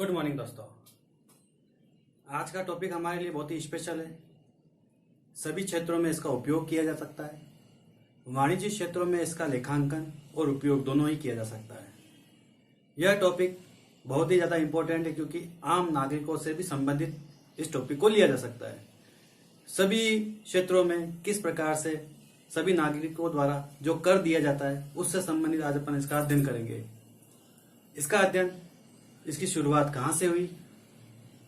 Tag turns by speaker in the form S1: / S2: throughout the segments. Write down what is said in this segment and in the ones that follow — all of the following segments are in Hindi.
S1: गुड मॉर्निंग दोस्तों। आज का टॉपिक हमारे लिए बहुत ही स्पेशल है। सभी क्षेत्रों में इसका उपयोग किया जा सकता है। वाणिज्य क्षेत्रों में इसका लेखांकन और उपयोग दोनों ही किया जा सकता है। यह टॉपिक बहुत ही ज़्यादा इम्पोर्टेंट है क्योंकि आम नागरिकों से भी संबंधित इस टॉपिक को लिया जा सकता है। सभी क्षेत्रों में किस प्रकार से सभी नागरिकों द्वारा जो कर दिया जाता है उससे संबंधित आज अपन इसका अध्ययन करेंगे। इसका अध्ययन, इसकी शुरुआत कहाँ से हुई,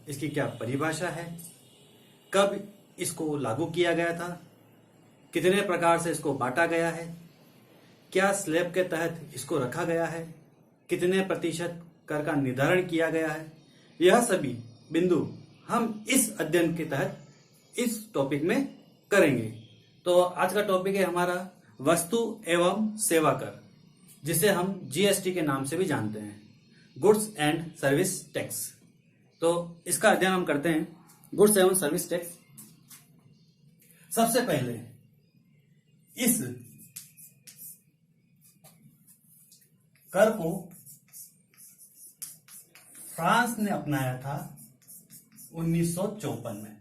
S1: इसकी क्या परिभाषा है, कब इसको लागू किया गया था, कितने प्रकार से इसको बांटा गया है, क्या स्लैब के तहत इसको रखा गया है, कितने प्रतिशत कर का निर्धारण किया गया है, यह सभी बिंदु हम इस अध्ययन के तहत इस टॉपिक में करेंगे। तो आज का टॉपिक है हमारा वस्तु एवं सेवा कर, जिसे हम जीएसटी के नाम से भी जानते हैं, गुड्स एंड सर्विस टैक्स। तो इसका अध्ययन हम करते हैं, गुड्स एवं सर्विस टैक्स। सबसे पहले इस कर को फ्रांस ने अपनाया था 1954 में।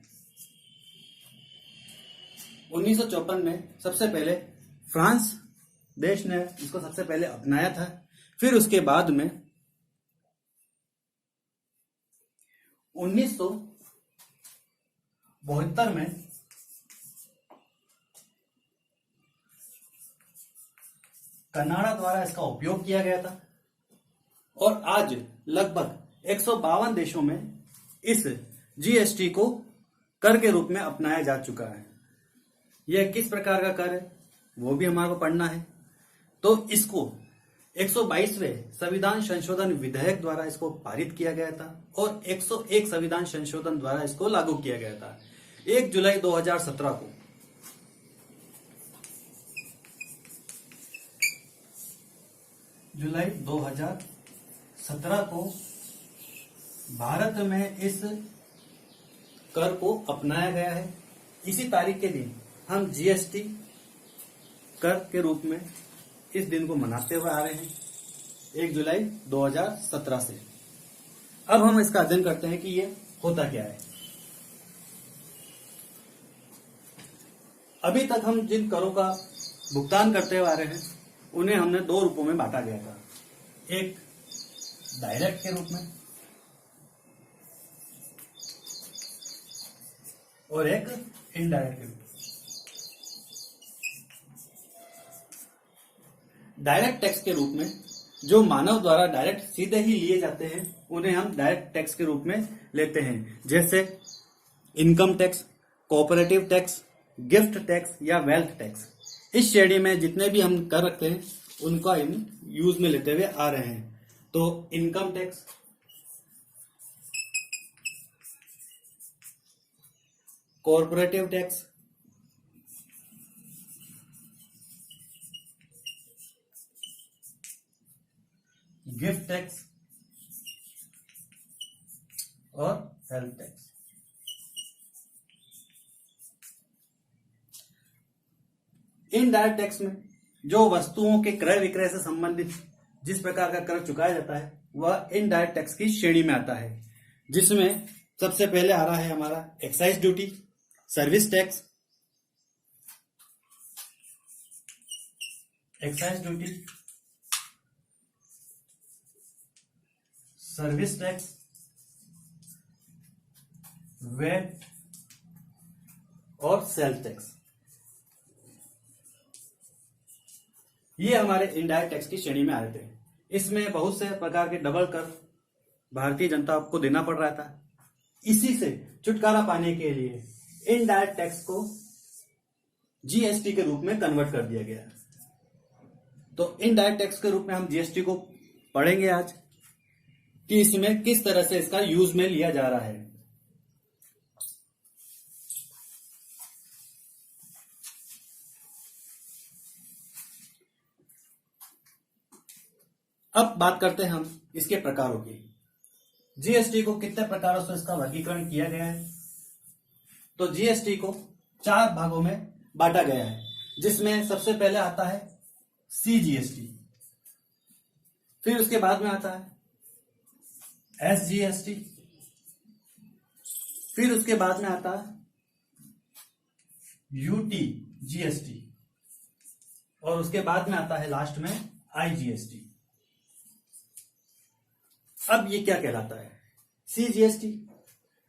S1: 1954 में सबसे पहले फ्रांस देश ने इसको सबसे पहले अपनाया था। फिर उसके बाद में 1972 में कनाडा द्वारा इसका उपयोग किया गया था और आज लगभग 152 देशों में इस जीएसटी को कर के रूप में अपनाया जा चुका है। यह किस प्रकार का कर है वो भी हमारे को पढ़ना है। तो इसको 122वें संविधान संशोधन विधेयक द्वारा इसको पारित किया गया था और 101 संविधान संशोधन द्वारा इसको लागू किया गया था 1 जुलाई 2017 को। जुलाई 2017 को भारत में इस कर को अपनाया गया है। इसी तारीख के दिन हम जीएसटी कर के रूप में इस दिन को मनाते हुए आ रहे हैं, 1 जुलाई 2017 से। अब हम इसका अध्ययन करते हैं कि ये होता क्या है। अभी तक हम जिन करों का भुगतान करते हुए आ रहे हैं उन्हें हमने दो रूपों में बांटा गया था, एक डायरेक्ट के रूप में और एक इनडायरेक्ट के रूप में। डायरेक्ट टैक्स के रूप में जो मानव द्वारा डायरेक्ट सीधे ही लिए जाते हैं उन्हें हम डायरेक्ट टैक्स के रूप में लेते हैं, जैसे income tax, cooperative tax, gift tax या वेल्थ टैक्स। इस श्रेणी में जितने भी हम कर रखते हैं उनका हम यूज में लेते हुए आ रहे हैं। तो income tax, corporative tax, gift tax और वेल्थ टैक्स। इनडायरेक्ट टैक्स में जो वस्तुओं के क्रय विक्रय से संबंधित जिस प्रकार का कर चुकाया जाता है वह इनडायरेक्ट टैक्स की श्रेणी में आता है, जिसमें सबसे पहले आ रहा है हमारा excise duty, service tax, excise duty, service tax, VAT और सेल्स टैक्स। ये हमारे इनडायरेक्ट टैक्स की श्रेणी में आ रहे थे। इसमें बहुत से प्रकार के डबल कर भारतीय जनता को देना पड़ रहा था। इसी से छुटकारा पाने के लिए इनडायरेक्ट टैक्स को जीएसटी के रूप में कन्वर्ट कर दिया गया। तो इनडायरेक्ट टैक्स के रूप में हम जीएसटी को पढ़ेंगे आज कि इसमें किस तरह से इसका यूज में लिया जा रहा है। अब बात करते हैं हम इसके प्रकारों की। जीएसटी को कितने प्रकारों से इसका वर्गीकरण किया गया है। तो जीएसटी को 4 भागों में बांटा गया है, जिसमें सबसे पहले आता है सीजीएसटी, फिर उसके बाद में आता है SGST, फिर उसके बाद में आता है UTGST, और उसके बाद में आता है लास्ट में IGST। अब ये क्या कहलाता है? CGST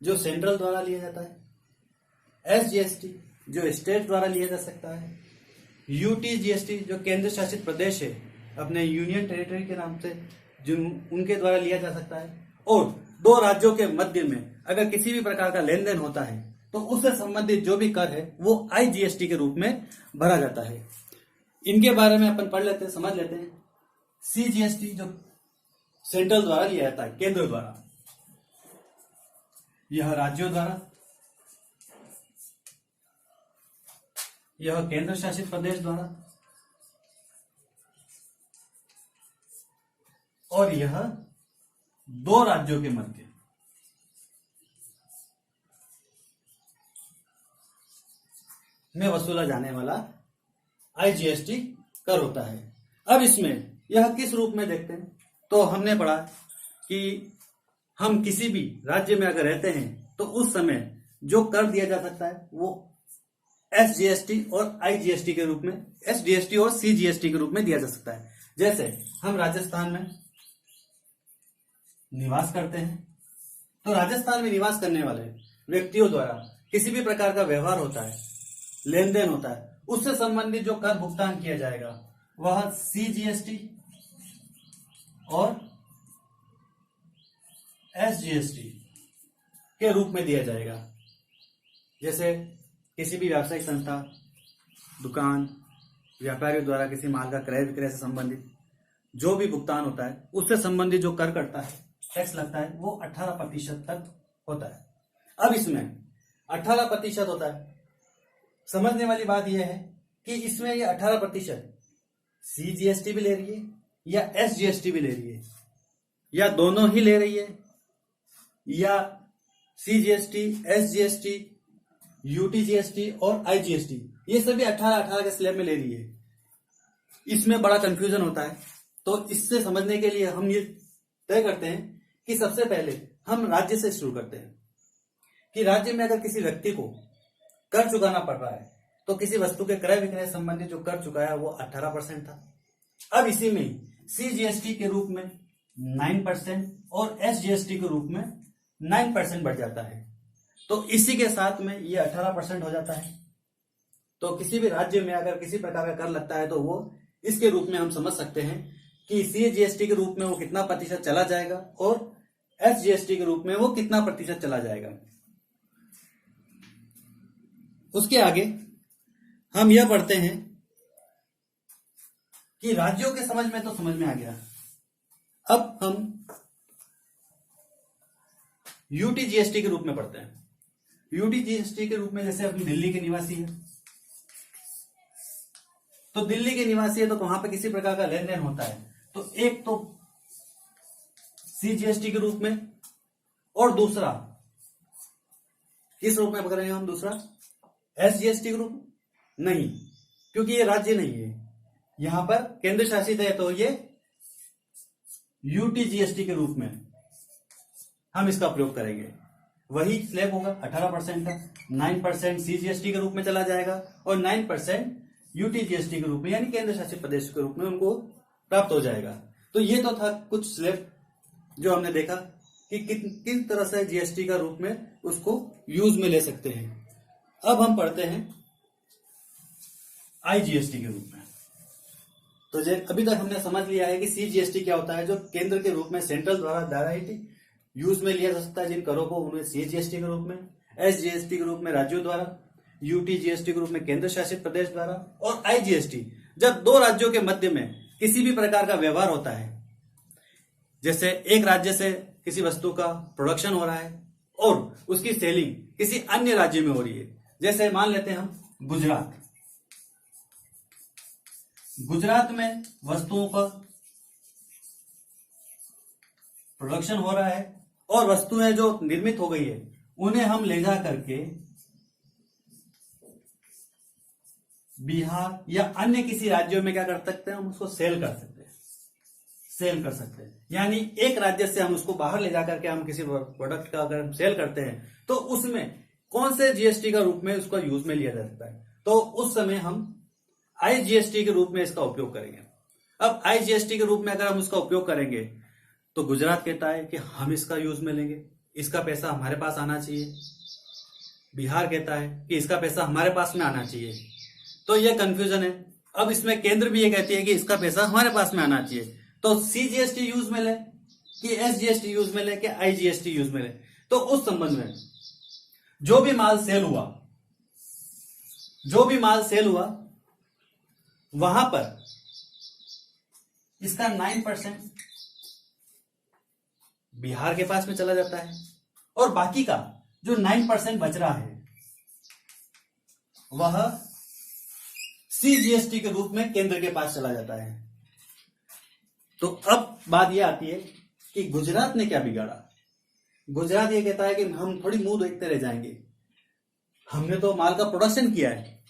S1: जो सेंट्रल द्वारा लिया जाता है, SGST जो स्टेट द्वारा लिया जा सकता है, UTGST जो केंद्र शासित प्रदेश है अपने यूनियन टेरिटरी के नाम से जो उनके द्वारा लिया जा सकता है, और दो राज्यों के मध्य में अगर किसी भी प्रकार का लेन देन होता है तो उससे संबंधित जो भी कर है वो IGST के रूप में भरा जाता है। इनके बारे में अपन पढ़ लेते हैं, समझ लेते हैं। CGST जो सेंट्रल द्वारा लिया जाता है, केंद्र द्वारा, यह राज्यों द्वारा, यह केंद्र शासित प्रदेश द्वारा, और यह दो राज्यों के मध्य में वसूला जाने वाला IGST कर होता है। अब इसमें यह किस रूप में देखते हैं, तो हमने पढ़ा कि हम किसी भी राज्य में अगर रहते हैं तो उस समय जो कर दिया जा सकता है वो SGST और IGST के रूप में, SGST और CGST के रूप में दिया जा सकता है। जैसे हम राजस्थान में निवास करते हैं तो राजस्थान में निवास करने वाले व्यक्तियों द्वारा किसी भी प्रकार का व्यवहार होता है, लेन देन होता है, उससे संबंधित जो कर भुगतान किया जाएगा वह CGST और SGST के रूप में दिया जाएगा। जैसे किसी भी व्यावसायिक संस्था, दुकान, व्यापारियों द्वारा किसी माल का क्रय विक्रय से संबंधित जो भी भुगतान होता है उससे संबंधित जो कर कटता है, टैक्स लगता है, वो 18% तक होता है। अब इसमें 18% होता है। समझने वाली बात यह है कि इसमें ये 18% CGST भी ले रही है या SGST भी ले रही है, या दोनों ही ले रही है, या CGST, SGST, UTGST और IGST ये सभी 18-18 के स्लैब में ले रही है। इसमें बड़ा कंफ्यूजन होता है। तो इससे समझने के लिए हम ये तय करते हैं कि सबसे पहले हम राज्य से शुरू करते हैं कि राज्य में अगर किसी व्यक्ति को कर चुकाना पड़ रहा है तो किसी वस्तु के क्रय विक्रय संबंधी जो कर चुकाया वो 18% था। अब इसी में CGST के रूप में 9% और SGST के रूप में 9% बढ़ जाता है, तो इसी के साथ में ये 18% हो जाता है। तो किसी भी राज्य में अगर किसी प्रकार का कर लगता है तो वो इसके रूप में हम समझ सकते हैं कि CGST के रूप में वो कितना प्रतिशत चला जाएगा और SGST के रूप में वो कितना प्रतिशत चला जाएगा। उसके आगे हम यह पढ़ते हैं कि राज्यों के समझ में तो समझ में आ गया। अब हम UTGST के रूप में पढ़ते हैं। UTGST के रूप में जैसे अपनी दिल्ली के निवासी है तो दिल्ली के निवासी है तो वहां पे किसी प्रकार का लेन देन होता है तो एक तो CGST के रूप में, और दूसरा किस रूप में पकड़ रहे हैं हम, दूसरा SGST के रूप में नहीं, क्योंकि ये राज्य नहीं है, यहां पर केंद्र शासित है, तो ये UTGST के रूप में हम इसका प्रयोग करेंगे। वही स्लैब होगा 18% का, 9% CGST के रूप में चला जाएगा और 9% UTGST के रूप में यानी केंद्र शासित प्रदेश के रूप में उनको प्राप्त हो जाएगा। तो ये तो था कुछ स्लैब जो हमने देखा कि किन तरह से GST का रूप में उसको यूज में ले सकते हैं। अब हम पढ़ते हैं IGST के रूप में। तो अभी तक हमने समझ लिया है कि CGST क्या होता है, जो केंद्र के रूप में सेंट्रल द्वारा डायरेक्ट यूज में लिया जा सकता है जिन करों को, उन्हें CGST के रूप में, SGST के रूप में राज्यों द्वारा, UTGST के रूप में केंद्र शासित प्रदेश द्वारा, और IGST जब दो राज्यों के मध्य में किसी भी प्रकार का व्यवहार होता है, जैसे एक राज्य से किसी वस्तु का प्रोडक्शन हो रहा है और उसकी सेलिंग किसी अन्य राज्य में हो रही है। जैसे मान लेते हैं हम गुजरात में वस्तुओं का प्रोडक्शन हो रहा है और वस्तुएं जो निर्मित हो गई है उन्हें हम ले जा करके बिहार या अन्य किसी राज्यों में क्या कर सकते हैं, हम उसको सेल कर सकते हैं। सेल कर सकते हैं। यानी एक राज्य से हम उसको बाहर ले जाकर के हम किसी प्रोडक्ट का अगर हम सेल करते हैं तो उसमें कौन से जीएसटी का रूप में उसका यूज में लिया जा सकता है, तो उस समय हम आईजीएसटी के रूप में इसका उपयोग करेंगे। अब आईजीएसटी के रूप में अगर हम उसका उपयोग करेंगे तो गुजरात कहता है कि हम इसका यूज में लेंगे, इसका पैसा हमारे पास आना चाहिए। बिहार कहता है कि इसका पैसा हमारे पास में आना चाहिए। तो यह कंफ्यूजन है। अब इसमें केंद्र भी ये कहती है कि इसका पैसा हमारे पास में आना चाहिए। तो सीजीएसटी यूज में ले कि एसजीएसटी यूज में ले कि आईजीएसटी यूज में ले, तो उस संबंध में जो भी माल सेल हुआ वहां पर इसका 9% बिहार के पास में चला जाता है और बाकी का जो 9% बच रहा है वह सीजीएसटी के रूप में केंद्र के पास चला जाता है। तो अब बात यह आती है कि गुजरात ने क्या बिगाड़ा। गुजरात ये कहता है कि हम थोड़ी मुंह देखते रह जाएंगे, हमने तो माल का प्रोडक्शन किया है।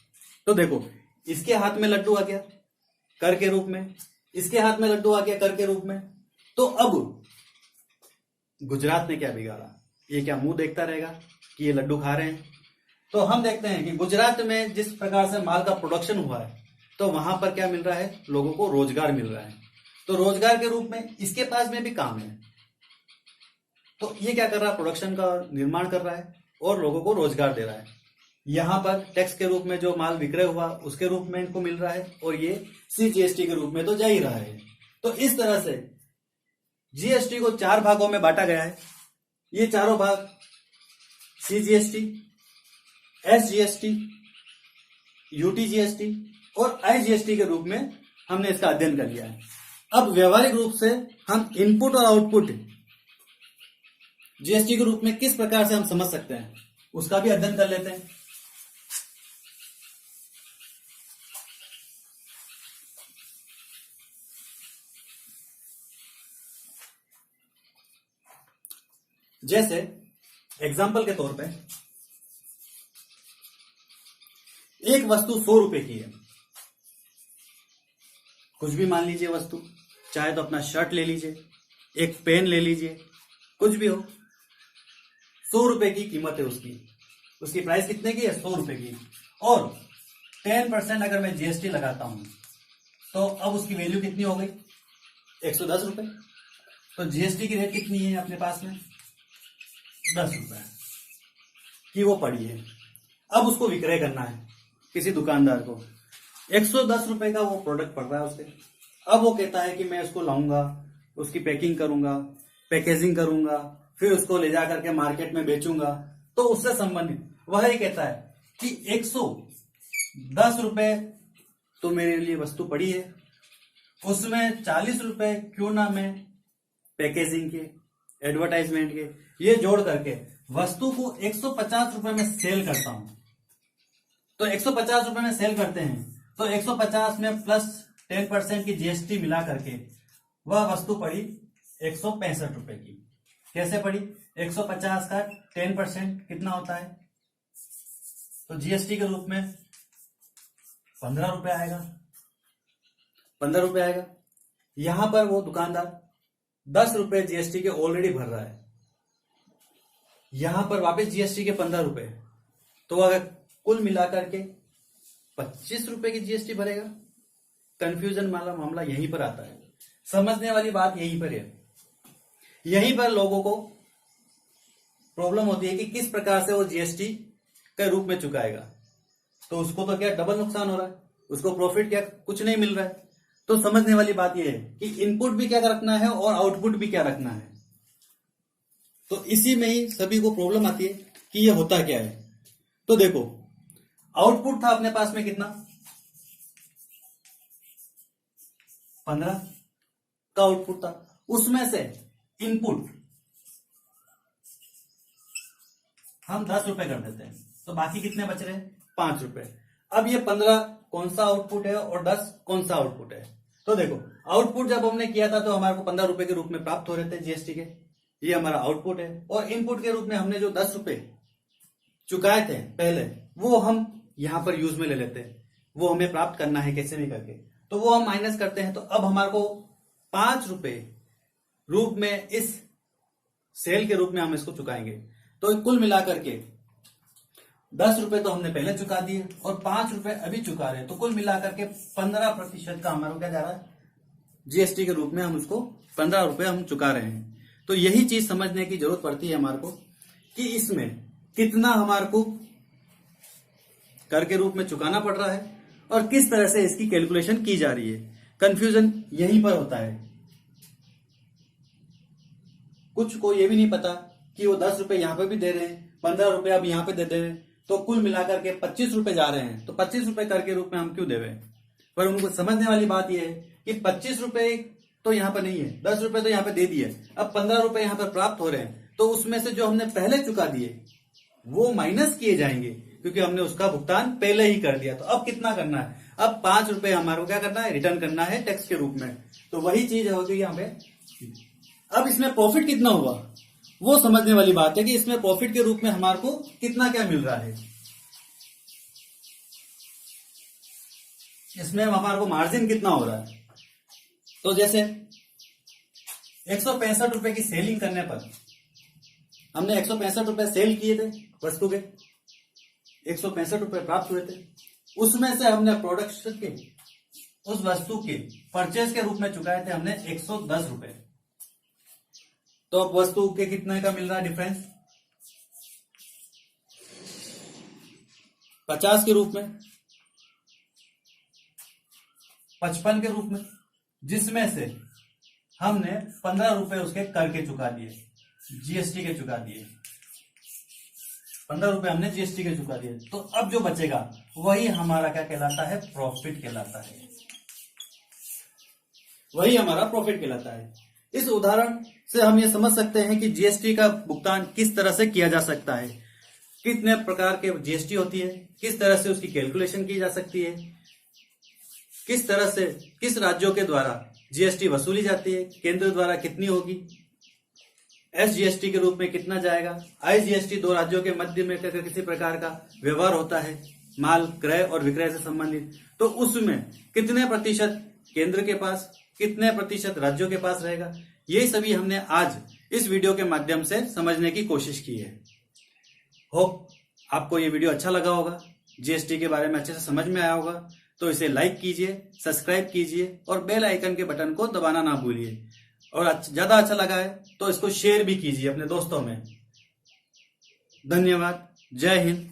S1: तो देखो, इसके हाथ में लड्डू आ गया कर के रूप में, इसके हाथ में लड्डू आ गया कर के रूप में। तो अब गुजरात ने क्या बिगाड़ा, ये क्या मुंह देखता रहेगा कि ये लड्डू खा रहे हैं। तो हम देखते हैं कि गुजरात में जिस प्रकार से माल का प्रोडक्शन हुआ है तो वहां पर क्या मिल रहा है, लोगों को रोजगार मिल रहा है। तो रोजगार के रूप में इसके पास में भी काम है। तो ये क्या कर रहा है, प्रोडक्शन का निर्माण कर रहा है और लोगों को रोजगार दे रहा है। यहां पर टैक्स के रूप में जो माल विक्रय हुआ उसके रूप में इनको मिल रहा है और ये सीजीएसटी के रूप में तो जा ही रहा है। तो इस तरह से जीएसटी को 4 भागों में बांटा गया है। ये चारों भाग सीजीएसटी, एसजीएसटी, यूटीजीएसटी और आईजीएसटी के रूप में हमने इसका अध्ययन कर लिया है। अब व्यवहारिक रूप से हम इनपुट और आउटपुट जीएसटी के रूप में किस प्रकार से हम समझ सकते हैं उसका भी अध्ययन कर लेते हैं। जैसे एग्जाम्पल के तौर पे एक वस्तु 100 रुपए की है, कुछ भी मान लीजिए वस्तु, चाहे तो अपना शर्ट ले लीजिए, एक पेन ले लीजिए, कुछ भी हो, 100 रुपए की कीमत है उसकी प्राइस कितने की है, 100 रुपए की। और 10% अगर मैं जीएसटी लगाता हूं तो अब उसकी वैल्यू कितनी हो गई, 110 रुपए। तो जीएसटी की रेट कितनी है अपने पास में, 10 रुपए की वो पड़ी है। अब उसको विक्रय करना है किसी दुकानदार को, 110 रुपए का वो प्रोडक्ट पड़ रहा है उससे। अब वो कहता है कि मैं उसको लाऊंगा, उसकी पैकिंग करूंगा, पैकेजिंग करूंगा, फिर उसको ले जा करके मार्केट में बेचूंगा। तो उससे संबंधित वह ये कहता है कि 110 रुपए तो मेरे लिए वस्तु पड़ी है, उसमें 40 रुपए क्यों ना मैं पैकेजिंग के, एडवर्टाइजमेंट के, ये जोड़ करके वस्तु को 150 रुपए में सेल करता हूं। तो 150 रुपए में सेल करते हैं तो 150 में प्लस 10% की जीएसटी मिला करके वह वस्तु पड़ी 165 रुपए की। कैसे पड़ी, 150 का 10% कितना होता है, तो जीएसटी के रूप में 15 रुपए आएगा, 15 रुपए आएगा। यहां पर वो दुकानदार 10 रुपए जीएसटी के ऑलरेडी भर रहा है, यहां पर वापस जीएसटी के 15 रुपए, तो अगर कुल मिलाकर के 25 रुपए की जीएसटी भरेगा। कंफ्यूजन वाला मामला यहीं पर आता है। समझने वाली बात यहीं पर है। यहीं पर लोगों को प्रॉब्लम होती है कि किस प्रकार से वो जीएसटी के रूप में चुकाएगा। तो उसको तो क्या डबल नुकसान हो रहा है, उसको प्रॉफिट क्या कुछ नहीं मिल रहा है। तो समझने वाली बात यह है कि इनपुट भी क्या रखना है और आउटपुट भी क्या रखना है। तो इसी में ही सभी को प्रॉब्लम आती है कि ये होता क्या है। तो देखो, आउटपुट था अपने पास में कितना, 15 का आउटपुट था, उसमें से इनपुट हम 10 रुपए कर देते हैं, तो बाकी कितने बच रहे हैं, 5 रुपए। अब ये 15 कौन सा आउटपुट है और 10 कौन सा आउटपुट है। तो देखो, आउटपुट जब हमने किया था तो हमारे को 15 रुपए के रूप में प्राप्त हो रहे थे जीएसटी के, ये हमारा आउटपुट है। और इनपुट के रूप में हमने जो 10 रुपए चुकाए थे पहले, वो हम यहां पर यूज में ले लेते हैं। वो हमें प्राप्त करना है कैसे भी करके, तो वो हम माइनस करते हैं। तो अब हमारे को ₹5 रूप में, इस सेल के रूप में हम इसको चुकाएंगे। तो कुल मिलाकर के ₹10 तो हमने पहले चुका दिए और ₹5 अभी चुका रहे हैं, तो कुल मिलाकर के 15% का हमारा क्या जा रहा है, जीएसटी के रूप में हम उसको ₹15 हम चुका रहे हैं। तो यही चीज समझने की जरूरत पड़ती है हमारे को कि इसमें कितना हमारे को कर के रूप में चुकाना पड़ रहा है और किस तरह से इसकी कैलकुलेशन की जा रही है। कंफ्यूजन यहीं पर होता है। कुछ को ये भी नहीं पता कि वो ₹10 यहां पे भी दे रहे हैं, ₹15 अब यहां पे दे रहे हैं, तो कुल मिलाकर के ₹25 जा रहे हैं। तो ₹25 कर के रूप में हम क्यों दे रहे हैं? पर उनको समझने वाली बात यह है कि ₹25 तो यहाँ पर नहीं है, ₹10 तो यहाँ पे दे दिए, अब ₹15 यहाँ पर प्राप्त हो रहे हैं, तो उसमें से जो हमने पहले चुका दिए वो माइनस किए जाएंगे, क्योंकि हमने उसका भुगतान पहले ही कर दिया। तो अब कितना करना है? अब ₹5 हमारे को क्या करना है, रिटर्न करना है टैक्स के रूप में। तो वही चीज होगी यहाँ पे। अब इसमें प्रॉफिट कितना हुआ वो समझने वाली बात है कि इसमें प्रॉफिट के रूप में हमारे को कितना क्या मिल रहा है। इसमें हमारे को मार्जिन कितना हो रहा है। तो जैसे ₹165 की सेलिंग करने पर हमने ₹165 सेल किए थे, वस्तु के ₹165 प्राप्त हुए थे, उसमें से हमने प्रोडक्शन के उस वस्तु के परचेज के रूप में चुकाए थे हमने ₹110। तो अब वस्तु के कितने का मिल रहा है डिफरेंस, 50 के रूप में, 55 के रूप में, जिसमें से हमने ₹15 उसके कर के चुका दिए, जीएसटी के चुका दिए। ₹15 हमने जीएसटी के चुका दिए। तो अब जो बचेगा वही हमारा क्या कहलाता है, प्रॉफिट कहलाता है। वही हमारा प्रॉफिट कहलाता है। इस उदाहरण से हम ये समझ सकते हैं कि जीएसटी का भुगतान किस तरह से किया जा सकता है, कितने प्रकार के जीएसटी होती है, किस तरह से उसकी कैलकुलेशन की जा सकती है, किस तरह से किस राज्यों के द्वारा जीएसटी वसूली जाती है, केंद्र द्वारा कितनी होगी, एसजीएसटी के रूप में कितना जाएगा, आईजीएसटी 2 राज्यों के मध्य में किसी प्रकार का व्यवहार होता है माल क्रय और विक्रय से संबंधित, तो उसमें कितने प्रतिशत केंद्र के पास, कितने प्रतिशत राज्यों के पास रहेगा, ये सभी हमने आज इस वीडियो के माध्यम से समझने की कोशिश की है। होप आपको ये वीडियो अच्छा लगा होगा, जीएसटी के बारे में अच्छे से समझ में आया होगा। तो इसे लाइक कीजिए, सब्सक्राइब कीजिए और बेल आइकन के बटन को दबाना ना भूलिए। और ज्यादा अच्छा लगा है तो इसको शेयर भी कीजिए अपने दोस्तों में। धन्यवाद। जय हिंद।